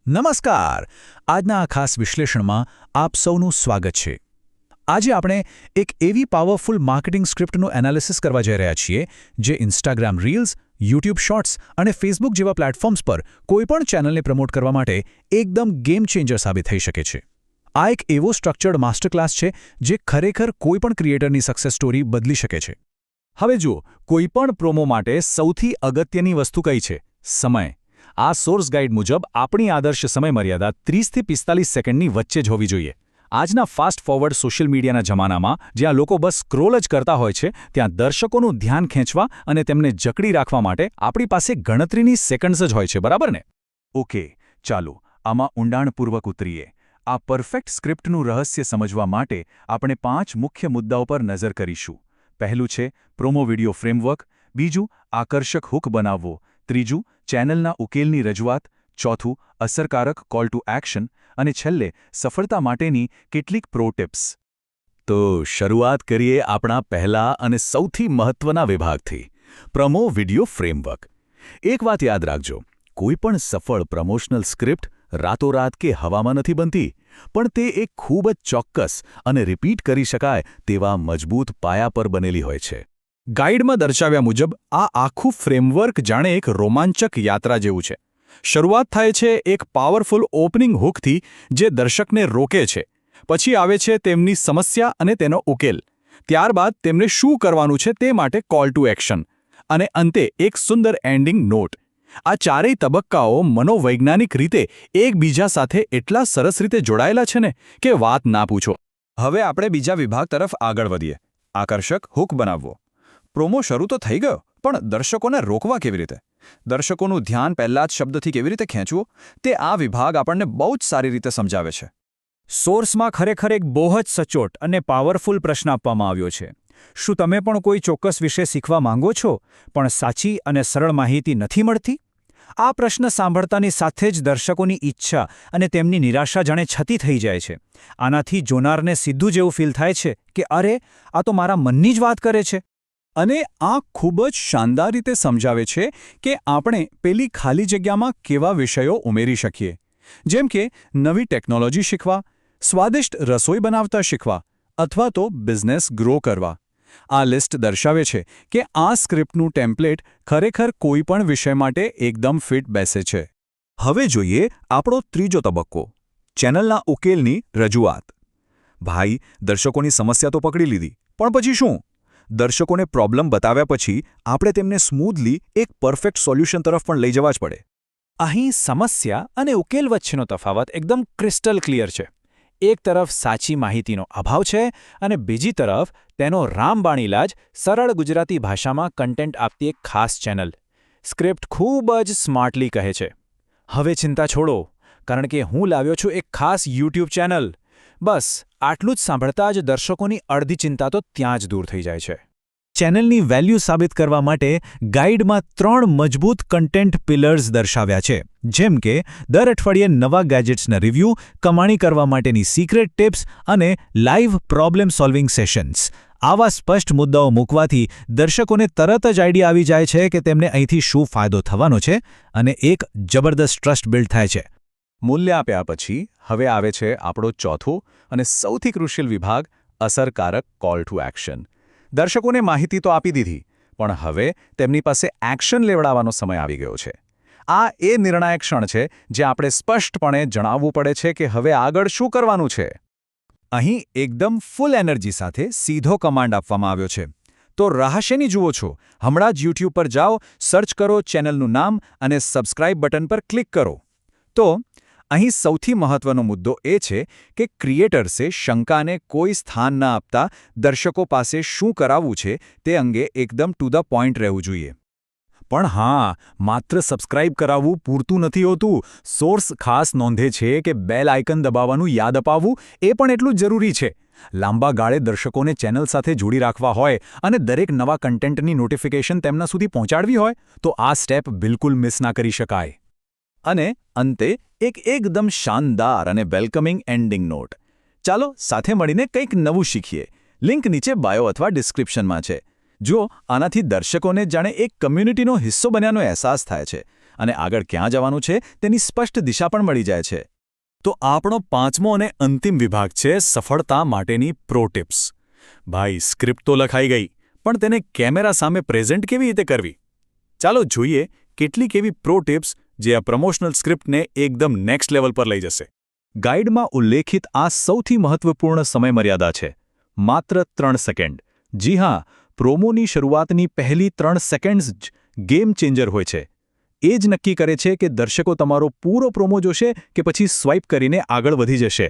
નમસ્કાર. આજના આ ખાસ વિશ્લેષણમાં આપ સૌનું સ્વાગત છે. આજે આપણે એક એવી પાવરફુલ માર્કેટિંગ સ્ક્રિપ્ટનું એનાલિસિસ કરવા જઈ રહ્યા છીએ જે ઇન્સ્ટાગ્રામ રીલ્સ, યુટ્યુબ શોર્ટ્સ અને ફેસબુક જેવા પ્લેટફોર્મ્સ પર કોઈપણ ચેનલને પ્રમોટ કરવા માટે એકદમ ગેમ ચેન્જર સાબિત થઈ શકે છે. આ એક એવો સ્ટ્રક્ચર્ડ માસ્ટર ક્લાસ છે જે ખરેખર કોઈપણ ક્રિએટરની સક્સેસ સ્ટોરી બદલી શકે છે. હવે જુઓ, કોઈપણ પ્રોમો માટે સૌથી અગત્યની વસ્તુ કઈ છે? સમય. આ સોર્સ ગાઈડ મુજબ આપણી આદર્શ સમય મર્યાદા 30 થી 45 સેકન્ડની વચ્ચે જ હોવી જોઈએ. આજના ફાસ્ટ ફોરવર્ડ સોશિયલ મીડિયાના જમાનામાં જ્યાં લોકો બસ સ્ક્રોલ જ કરતા હોય છે, ત્યાં દર્શકોનું ધ્યાન ખેંચવા અને તેમને જકડી રાખવા માટે આપણી પાસે ગણતરીની સેકન્ડ્સ જ હોય છે, બરાબર ને? ઓકે, ચાલો આમાં ઊંડાણપૂર્વક ઉતરીએ. આ પરફેક્ટ સ્ક્રિપ્ટનું રહસ્ય સમજવા માટે આપણે 5 મુખ્ય મુદ્દાઓ પર નજર કરીશું. પહેલું છે પ્રોમો વિડિયો ફ્રેમવર્ક, બીજું આકર્ષક હૂક બનાવવો, ત્રીજું ચેનલના ઉકેલની રજૂઆત, ચોથું અસરકારક કોલ ટુ એક્શન અને છેલ્લે સફળતા માટેની કેટલીક પ્રો ટિપ્સ. તો શરૂઆત કરીએ આપણા પહેલા અને સૌથી મહત્વના વિભાગથી, પ્રોમો વિડિયો ફ્રેમવર્ક. એક વાત યાદ રાખજો, કોઈપણ સફળ પ્રમોશનલ સ્ક્રિપ્ટ રાતોરાત કે હવામાં નથી બનતી, પણ તે એક ખૂબ જ ચોક્કસ અને રિપીટ કરી શકાય તેવા મજબૂત પાયા પર બનેલી હોય છે. ગાઈડમાં દર્શાવ્યા મુજબ આ આખું ફ્રેમવર્ક જાણે એક રોમાંચક યાત્રા જેવું છે. શરૂઆત થાય છે એક પાવરફુલ ઓપનિંગ હૂકથી જે દર્શકને રોકે છે. પછી આવે છે તેમની સમસ્યા અને તેનો ઉકેલ. ત્યારબાદ તેમને શું કરવાનું છે તે માટે કોલ ટુ એક્શન. અને અંતે એક સુંદર એન્ડિંગ નોટ. આ ચારેય તબક્કાઓ મનોવૈજ્ઞાનિક રીતે એકબીજા સાથે એટલા સરસ રીતે જોડાયેલા છે ને કે વાત ના પૂછો. હવે આપણે બીજા વિભાગ તરફ આગળ વધીએ. આકર્ષક હૂક બનાવવો. પ્રોમો શરૂ તો થઈ ગયો, પણ દર્શકોને રોકવા કેવી રીતે? દર્શકોનું ધ્યાન પહેલા જ શબ્દથી કેવી રીતે ખેંચવું? તે આ વિભાગ આપણને બહુ જ સારી રીતે સમજાવે છે. સોર્સમાં ખરેખર એક બહુ જ સચોટ અને પાવરફુલ પ્રશ્ન આપવામાં આવ્યો છે. શું તમે પણ કોઈ ચોક્કસ વિષય શીખવા માંગો છો, પણ સાચી અને સરળ માહિતી નથી મળતી? આ પ્રશ્ન સાંભળતાની સાથે જ દર્શકોની ઈચ્છા અને તેમની નિરાશા જાણે છતી થઈ જાય છે. આનાથી જોનારને સીધું જેવું ફીલ થાય છે કે અરે, આ તો મારા મનની જ વાત કરે છે. અને આ ખૂબ જ શાનદાર રીતે સમજાવે છે કે આપણે પેલી ખાલી જગ્યામાં કેવા વિષયો ઉમેરી શકીએ. જેમ કે નવી ટેકનોલોજી શીખવા, સ્વાદિષ્ટ રસોઈ બનાવતા શીખવા, અથવા તો બિઝનેસ ગ્રો કરવા. આ લિસ્ટ દર્શાવે છે કે આ સ્ક્રિપ્ટનું ટેમ્પલેટ ખરેખર કોઈપણ વિષય માટે એકદમ ફિટ બેસે છે. હવે જોઈએ આપણો ત્રીજો તબક્કો, ચેનલના ઉકેલની રજૂઆત. ભાઈ, દર્શકોની સમસ્યા તો પકડી લીધી, પણ પછી શું? દર્શકોને પ્રોબ્લેમ બતાવ્યા પછી આપણે તેમને સ્મૂધલી એક પરફેક્ટ સોલ્યુશન તરફ પણ લઈ જવા જ પડે. અહીં સમસ્યા અને ઉકેલ વચ્ચેનો તફાવત એકદમ ક્રિસ્ટલ ક્લિયર છે. એક તરફ સાચી માહિતીનો અભાવ છે અને બીજી તરફ તેનો રામબાણ ઇલાજ સરળ ગુજરાતી ભાષામાં કન્ટેન્ટ આપતી એક ખાસ ચેનલ. સ્ક્રિપ્ટ ખૂબ જ સ્માર્ટલી કહે છે, હવે ચિંતા છોડો, કારણ કે હું લાવ્યો છું એક ખાસ યુટ્યુબ ચેનલ. બસ આટલું જ સાંભળતા જ દર્શકોની અડધી ચિંતા તો ત્યાં જ દૂર થઈ જાય છે. ચેનલની વેલ્યુ સાબિત કરવા માટે ગાઈડમાં 3 મજબૂત કન્ટેન્ટ પિલર્સ દર્શાવ્યા છે, જેમ કે દર અઠવાડિયે નવા ગેજેટ્સના રિવ્યૂ, કમાણી કરવા માટેની સિક્રેટ ટિપ્સ અને લાઇવ પ્રોબ્લેમ સોલ્વિંગ સેશન્સ. આવા સ્પષ્ટ મુદ્દાઓ મૂકવાથી દર્શકોને તરત જ આઈડિયા આવી જાય છે કે તેમને અહીંથી શું ફાયદો થવાનો છે અને એક જબરદસ્ત ટ્રસ્ટ બિલ્ડ થાય છે. મૂલ્ય આપ્યા પછી હવે આવે છે આપણો ચોથો અને સૌથી ક્રુશિયલ વિભાગ, અસરકારક કોલ ટુ એક્શન. દર્શકોને માહિતી તો આપી દીધી, પણ હવે તેમની પાસે એક્શન લેવડાવવાનો સમય આવી ગયો છે. આ એ નિર્ણાયક ક્ષણ છે જે આપણે સ્પષ્ટપણે જણાવવું પડે છે કે હવે આગળ શું કરવાનું છે. અહીં એકદમ ફૂલ એનર્જી સાથે સીધો કમાન્ડ આપવામાં આવ્યો છે. તો રાહ શેની જુઓ છો? હમણાં જ યુટ્યુબ પર જાઓ, સર્ચ કરો ચેનલનું નામ અને સબસ્ક્રાઇબ બટન પર ક્લિક કરો. તો અહીં સૌથી મહત્વનો મુદ્દો એ છે કે ક્રિએટર્સે શંકાને કોઈ સ્થાન ન આપતા દર્શકો પાસે શું કરાવવું છે તે અંગે એકદમ ટુ ધ પોઈન્ટ રહેવું જોઈએ. પણ હા, માત્ર સબસ્ક્રાઇબ કરાવવું પૂરતું નથી હોતું. સોર્સ ખાસ નોંધે છે કે બેલ આઇકન દબાવવાનું યાદ અપાવવું એ પણ એટલું જ જરૂરી છે. લાંબા ગાળે દર્શકોને ચેનલ સાથે જોડી રાખવા હોય અને દરેક નવા કન્ટેન્ટની નોટિફિકેશન તેમના સુધી પહોંચાડવી હોય તો આ સ્ટેપ બિલકુલ મિસ ના કરી શકાય. અને અંતે એક એકદમ શાનદાર અને વેલકમિંગ એન્ડિંગ નોટ. ચાલો સાથે મળીને કંઈક નવું શીખીએ. લિંક નીચે બાયો અથવા ડિસ્ક્રિપ્શનમાં છે. જો આનાથી દર્શકોને જાણે એક કમ્યુનિટીનો હિસ્સો બન્યાનો અહેસાસ થાય છે, અને આગળ ક્યાં જવાનું છે તેની સ્પષ્ટ દિશા પણ મળી જાય છે. તો આપણો પાંચમો અને અંતિમ વિભાગ છે સફળતા માટેની પ્રો ટિપ્સ. ભાઈ, સ્ક્રિપ્ટ તો લખાઈ ગઈ, પણ તેને કેમેરા સામે પ્રેઝન્ટ કેવી રીતે કરવી? ચાલો જોઈએ કેટલીક એવી પ્રો ટિપ્સ જે આ પ્રમોશનલ સ્ક્રિપ્ટને એકદમ નેક્સ્ટ લેવલ પર લઈ જશે. ગાઈડમાં ઉલ્લેખિત આ સૌથી મહત્વપૂર્ણ સમયમર્યાદા છે. માત્ર 3 સેકન્ડ. જી હા, પ્રોમોની શરૂઆતની પહેલી 3 સેકન્ડ્સ જ ગેમ ચેન્જર હોય છે. એ જ નક્કી કરે છે કે દર્શકો તમારો પૂરો પ્રોમો જોશે કે પછી સ્વાઇપ કરીને આગળ વધી જશે.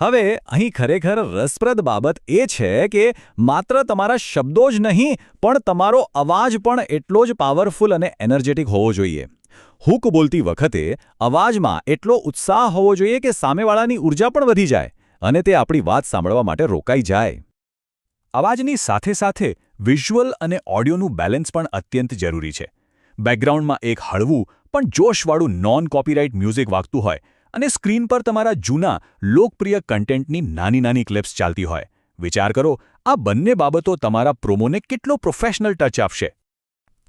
હવે અહીં ખરેખર રસપ્રદ બાબત એ છે કે માત્ર તમારા શબ્દો જ નહીં, પણ તમારો અવાજ પણ એટલો જ પાવરફુલ અને એનર્જેટિક હોવો જોઈએ. હૂક બોલતી વખતે અવાજમાં એટલો ઉત્સાહ હોવો જોઈએ કે સામેવાળાની ઊર્જા પણ વધી જાય અને તે આપણી વાત સાંભળવા માટે રોકાઈ જાય. અવાજની સાથે સાથે વિઝ્યુઅલ અને ઓડિયોનું બેલેન્સ પણ અત્યંત જરૂરી છે. બેકગ્રાઉન્ડમાં એક હળવું પણ જોશવાળું નોન કોપીરાઇટ મ્યુઝિક વાગતું હોય અને સ્ક્રીન પર તમારા જૂના લોકપ્રિય કન્ટેન્ટની નાની નાની ક્લિપ્સ ચાલતી હોય. વિચાર કરો, આ બંને બાબતો તમારા પ્રોમોને કેટલો પ્રોફેશનલ ટચ આપશે.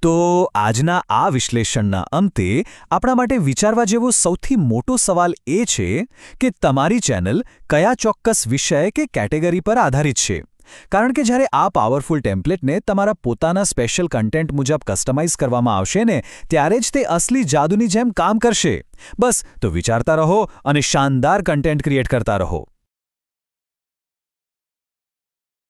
તો આજના આ વિશ્લેષણના અંતે આપણા માટે વિચારવા જેવો સૌથી મોટો સવાલ એ છે કે તમારી ચેનલ કયા ચોક્કસ વિષય કે કેટેગરી પર આધારિત છે. કારણ કે જ્યારે આ પાવરફુલ ટેમ્પલેટને તમારા પોતાના સ્પેશિયલ કન્ટેન્ટ મુજબ કસ્ટમાઇઝ કરવામાં આવશે ને, ત્યારે જ તે અસલી જાદુની જેમ કામ કરશે. બસ તો વિચારતા રહો અને શાનદાર કન્ટેન્ટ ક્રિએટ કરતા રહો.